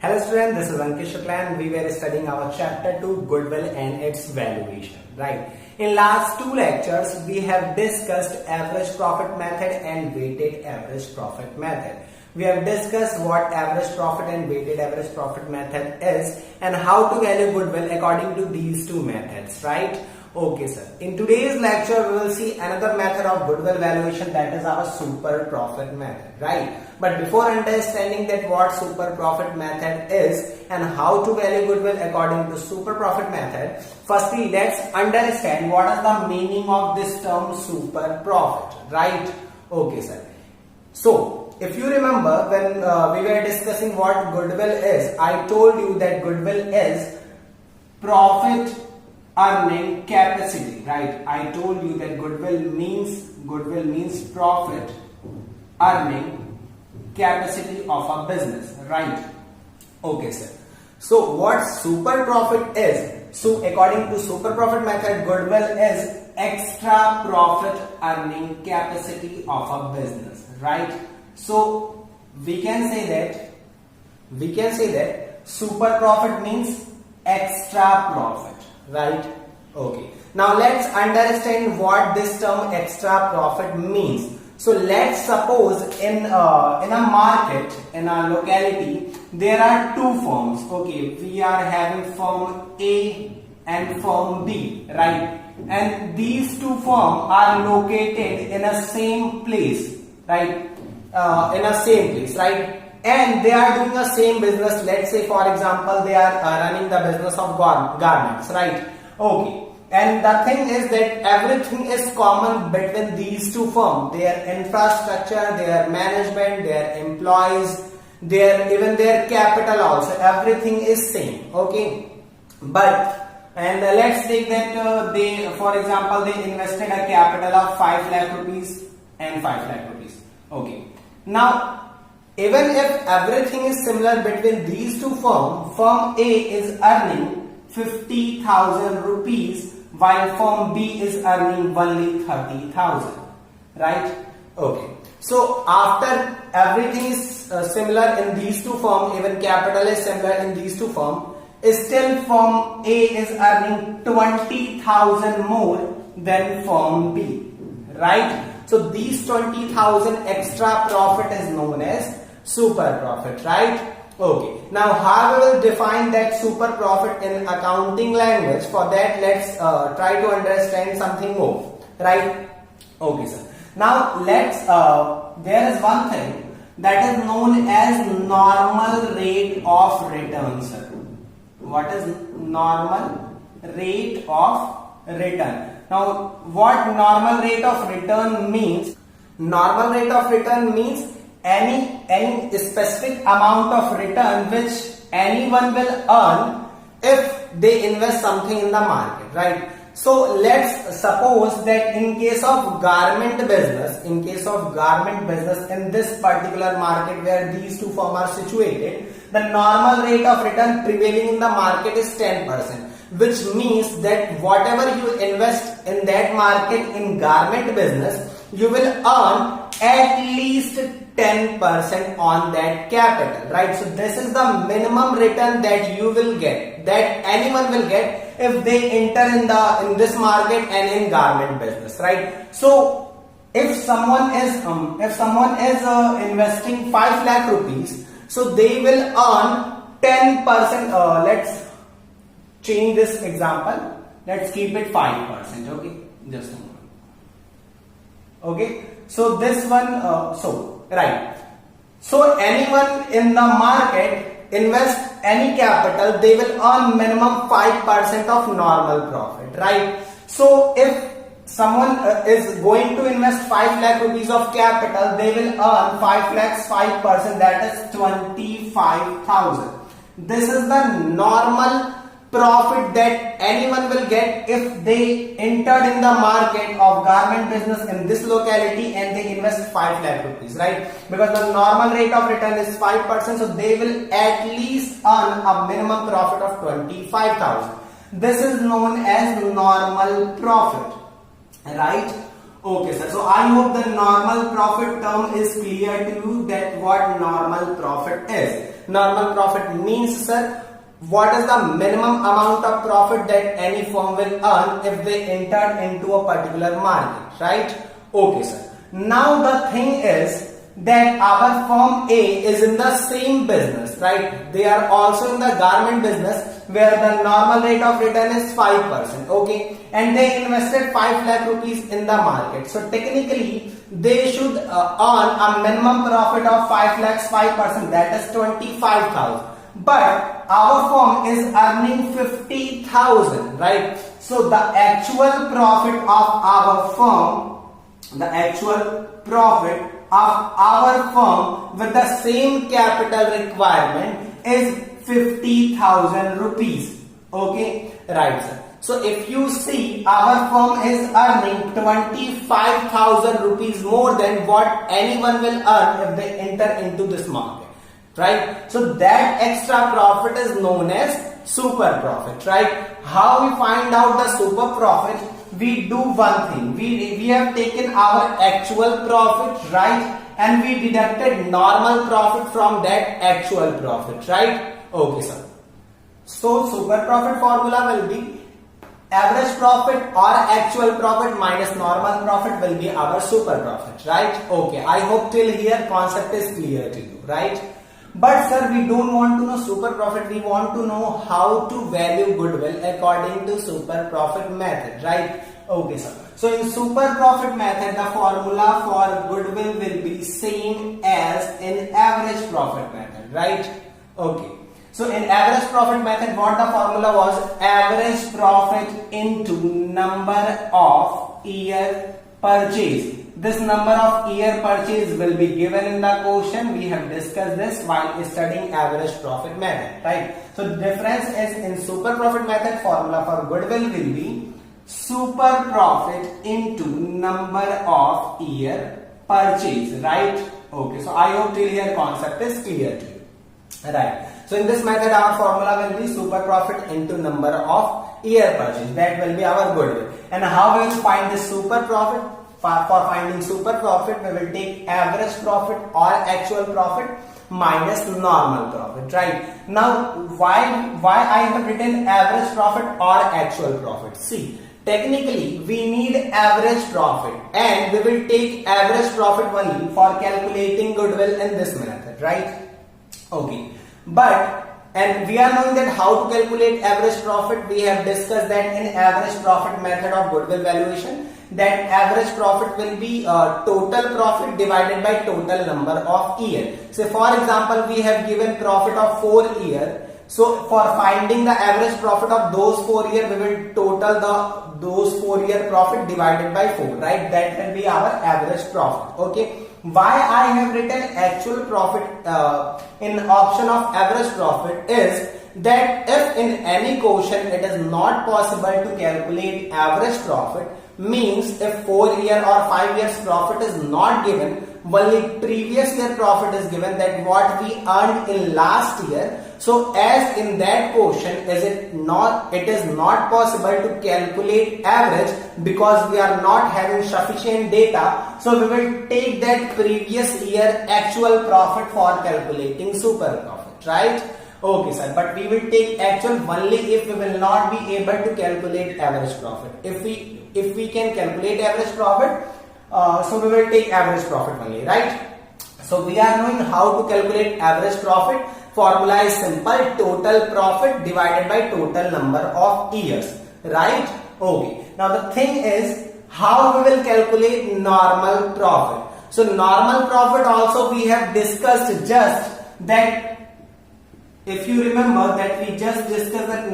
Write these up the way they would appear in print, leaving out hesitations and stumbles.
Hello students, this is Ankit Shukla and we were studying our chapter 2 Goodwill and its valuation, right? In last two lectures, we have discussed average profit method and weighted average profit method. We have discussed what average profit and weighted average profit method is and how to value goodwill according to these two methods, right? Okay, sir. In today's lecture, we will see another method of goodwill valuation, that is our super profit method, right? But before understanding that what super profit method is and how to value goodwill according to super profit method, firstly let's understand what is the meaning of this term super profit, right? Okay, sir. So if you remember when we were discussing what goodwill is, I told you that goodwill is profit earning capacity, right? I told you that goodwill means profit earning capacity of a business, right? Okay, sir. So what super profit is? So according to super profit method, goodwill is extra profit earning capacity of a business, right? So we can say that super profit means extra profit, right? Okay. Now let's understand what this term extra profit means. So let's suppose in a market, in a locality, there are two firms. Okay, we are having firm A and firm B, right? And these two firms are located in a same place, right? And they are doing the same business. Let's say, for example, they are running the business of garments, right? Okay. And the thing is that everything is common between these two firms. Their infrastructure, their management, their employees, even their capital also. Everything is same. Okay. Let's take that for example, they invested a capital of 5 lakh rupees and 5 lakh rupees. Okay. Now, even if everything is similar between these two firms, firm A is earning 50,000 rupees while firm B is earning only 30,000, right? Okay. So after everything is similar in these two firms, even capital is similar in these two firms, still firm A is earning 20,000 more than firm B, right? So these 20,000 extra profit is known as super profit, right? Okay. Now how we will define that super profit in accounting language? For that, let's try to understand something more, right? Okay, sir. Now there is one thing that is known as normal rate of return, sir. What is normal rate of return? Now what normal rate of return means? Normal rate of return means any specific amount of return which anyone will earn if they invest something in the market, right? So let's suppose that in case of garment business in this particular market where these two firms are situated, the normal rate of return prevailing in the market is 10%, which means that whatever you invest in that market in garment business, you will earn at least 10% on that capital, right? So this is the minimum return that you will get, that anyone will get if they enter in this market and in garment business, right? So if someone is investing 5 lakh rupees, so they will earn 10%. Let's change this example. Let's keep it 5%. Okay, just a moment. Okay, so this one, right. So anyone in the market invest any capital, they will earn minimum 5% of normal profit, right? So if someone is going to invest 5 lakh rupees of capital, they will earn 5 lakhs 5%, that is 25,000. This is the normal profit that anyone will get if they entered in the market of garment business in this locality and they invest 5 lakh rupees, right? Because the normal rate of return is 5%, so they will at least earn a minimum profit of 25,000. This is known as normal profit, right? Okay, sir. So I hope the normal profit term is clear to you, that what normal profit is. Normal profit means, sir, what is the minimum amount of profit that any firm will earn if they enter into a particular market, right? Okay, sir. Now the thing is that our firm A is in the same business, right? They are also in the garment business where the normal rate of return is 5%, okay? And they invested 5 lakh rupees in the market. So technically, they should earn a minimum profit of 5 lakhs 5%, that is 25,000. But our firm is earning 50,000, right? So the actual profit of our firm, with the same capital requirement is 50,000 rupees. Okay, right, sir. So if you see, our firm is earning 25,000 rupees more than what anyone will earn if they enter into this market, right? So that extra profit is known as super profit, right? How we find out the super profit? We do one thing. We have taken our actual profit, right? And we deducted normal profit from that actual profit, right? Okay, sir. So super profit formula will be average profit or actual profit minus normal profit will be our super profit, right? Okay, I hope till here concept is clear to you, right? But sir, we don't want to know super profit, we want to know how to value goodwill according to super profit method, right? Okay, sir. So in super profit method, the formula for goodwill will be same as in average profit method, right? Okay. So in average profit method, what the formula was? Average profit into number of year purchase. This number of year purchase will be given in the question. We have discussed this while studying average profit method, right? So the difference is in super profit method, formula for goodwill will be super profit into number of year purchase, right? Okay, so I hope till here concept is clear to you, right? So in this method, our formula will be super profit into number of year purchase. That will be our goodwill. And how we will find this super profit? For finding super profit, we will take average profit or actual profit minus normal profit, right? Now, why I have written average profit or actual profit? See, technically, we need average profit and we will take average profit only for calculating goodwill in this method, right? Okay. And we are knowing that how to calculate average profit. We have discussed that in average profit method of goodwill valuation, that average profit will be total profit divided by total number of year. So for example, we have given profit of 4 year. So for finding the average profit of those 4 year, we will total those 4 year profit divided by 4, right? That will be our average profit. Okay. Why I have written actual profit in option of average profit is that if in any question it is not possible to calculate average profit, means if 4 year or 5 years profit is not given, only previous year profit is given, that what we earned in last year. So as in that question, it is not possible to calculate average because we are not having sufficient data. So we will take that previous year actual profit for calculating super profit, right? Okay, sir. But we will take actual only if we will not be able to calculate average profit. If we can calculate average profit, so we will take average profit only, right? So we are knowing how to calculate average profit. Formula is simple: total profit divided by total number of years, right? Okay. Now the thing is how we will calculate normal profit. So normal profit also we have discussed just that. If you remember that we just discussed that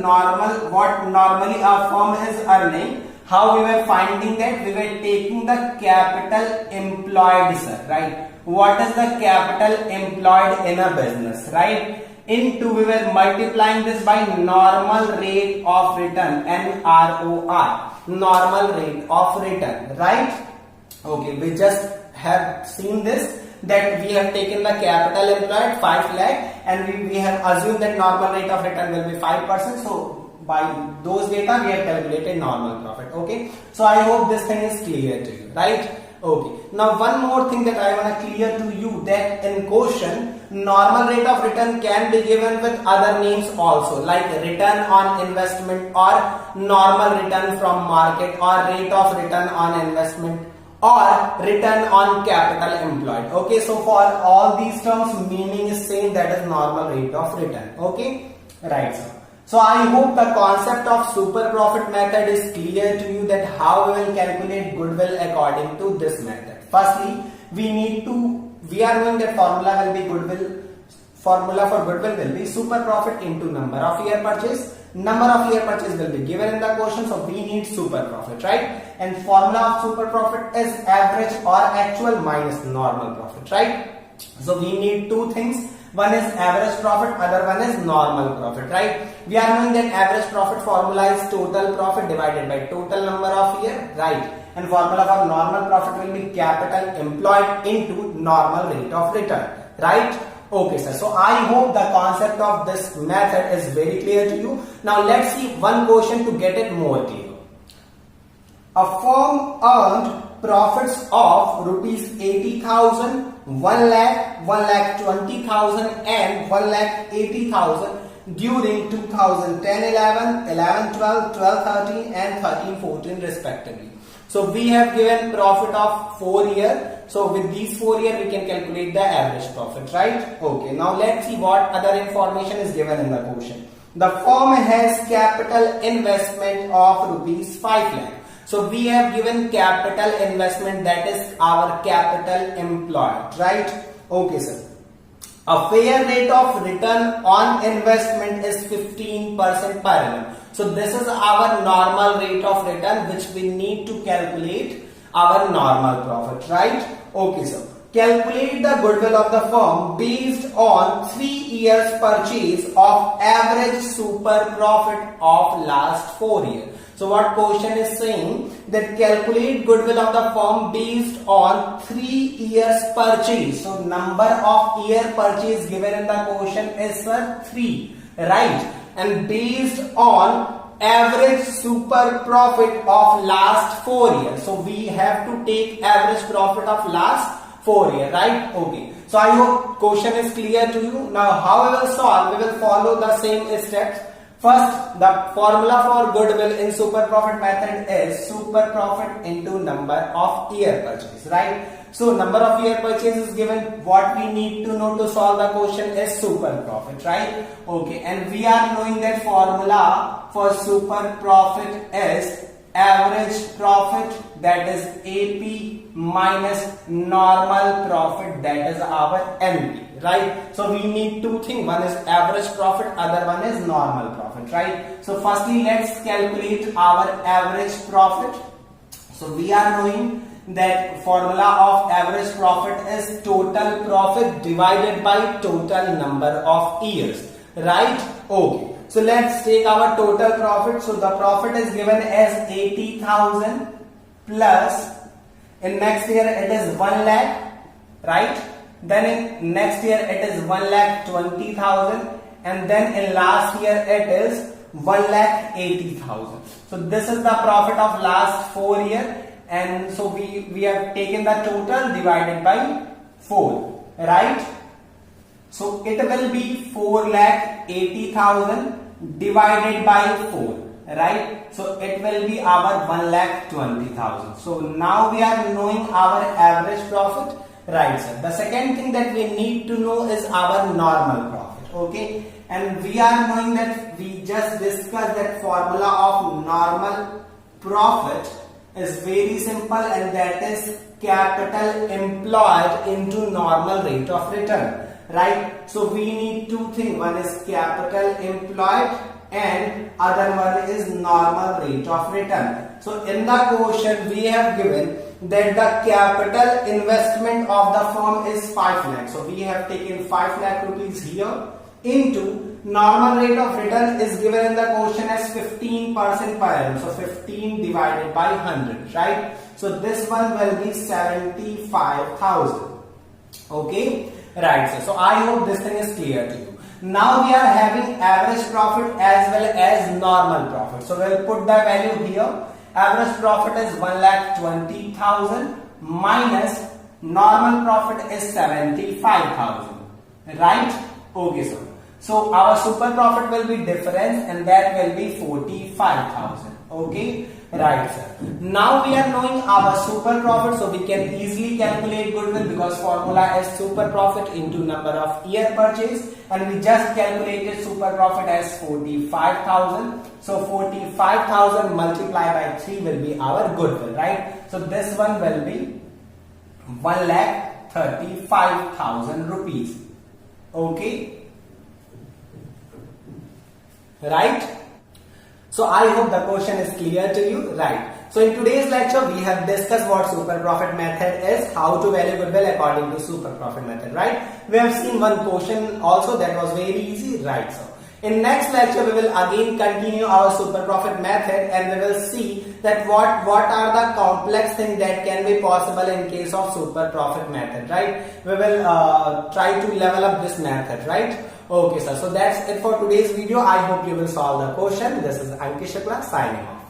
what normally our firm is earning, how we were finding that? We were taking the capital employed, sir, right? What is the capital employed in a business, right? Into, we were multiplying this by normal rate of return, NROR, normal rate of return, right? Okay, we just have seen this, that we have taken the capital employed 5 lakh and we have assumed that normal rate of return will be 5%. So by those data we have calculated normal profit. Okay, so I hope this thing is clear to you, right? Okay, now one more thing that I want to clear to you, that in question normal rate of return can be given with other names also, like return on investment or normal return from market or rate of return on investment or return on capital employed. Okay, so for all these terms meaning is same, that is normal rate of return. Okay, right sir. So I hope the concept of super profit method is clear to you, that how we will calculate goodwill according to this method. Firstly, we are knowing that formula for goodwill will be super profit into number of year purchase. Number of year purchase will be given in the question, so we need super profit, right? And formula of super profit is average or actual minus normal profit, right? So we need two things. One is average profit, other one is normal profit, right? We are knowing that average profit formula is total profit divided by total number of year, right? And formula for normal profit will be capital employed into normal rate of return, right? Okay sir, so I hope the concept of this method is very clear to you. Now let's see one question to get it more clear. A firm earned profits of rupees 80,000, 1 lakh, 1,20,000 and 1,80,000 during 2010-11, 11-12, 12-13 and 13-14 respectively. So we have given profit of 4 years. So with these 4 years we can calculate the average profit, right? Okay, now let's see what other information is given in the question. The firm has capital investment of rupees 5 lakh. So we have given capital investment, that is our capital employed, right? Okay sir. A fair rate of return on investment is 15% per annum. So this is our normal rate of return which we need to calculate our normal profit, right? Okay sir. Calculate the goodwill of the firm based on 3 years purchase of average super profit of last 4 years. So what question is saying, that calculate goodwill of the firm based on 3 years purchase. So number of year purchase given in the question is 3, right? And based on average super profit of last 4 years. So we have to take average profit of last 4 years, right? Okay. So I hope question is clear to you. Now how we will solve? We will follow the same steps. First, the formula for goodwill in super profit method is super profit into number of year purchase, right? So number of year purchase is given. What we need to know to solve the question is super profit, right? Okay, and we are knowing that formula for super profit is average profit, that is AP, minus normal profit, that is our NP, right? So we need two things. One is average profit, other one is normal profit, right? So firstly, let's calculate our average profit. So we are knowing that formula of average profit is total profit divided by total number of years, right? Okay. So let's take our total profit. So the profit is given as 80,000 plus, in next year it is 1 lakh, right? Then in next year it is 1,20,000 and then in last year it is 1,80,000. So this is the profit of last 4 years, and so we have taken the total divided by 4, right? So it will be 4,80,000 divided by 4, right? So it will be our 1,20,000. So now we are knowing our average profit, right sir? The second thing that we need to know is our normal profit, okay? And we are knowing that we just discussed that formula of normal profit is very simple, and that is capital employed into normal rate of return, right? So we need two things. One is capital employed and other one is normal rate of return. So in the question we have given that the capital investment of the firm is 5 lakh. So we have taken 5 lakh rupees here into normal rate of return is given in the question as 15% per annum. So 15 divided by 100, right? So this one will be 75,000. Okay, right? So I hope this thing is clear to you. Now we are having average profit as well as normal profit. So we will put the value here. Average profit is 1,20,000 minus normal profit is 75,000. right? Okay, sir. So our super profit will be difference and that will be 45,000. Okay, right, sir. Now we are knowing our super profit, so we can easily calculate goodwill because formula is super profit into number of year purchase, and we just calculated super profit as 45,000. So 45,000 multiplied by 3 will be our goodwill, right? So this one will be 1,35,000 rupees. Okay, right? So I hope the question is clear to you, right? So in today's lecture, we have discussed what super profit method is, how to value goodwill according to super profit method, right? We have seen one question also that was very easy, right? So in next lecture, we will again continue our super profit method and we will see that what are the complex things that can be possible in case of super profit method, right? We will try to level up this method, right? Okay, sir. So that's it for today's video. I hope you will solve the question. This is Ankit Shukla signing off.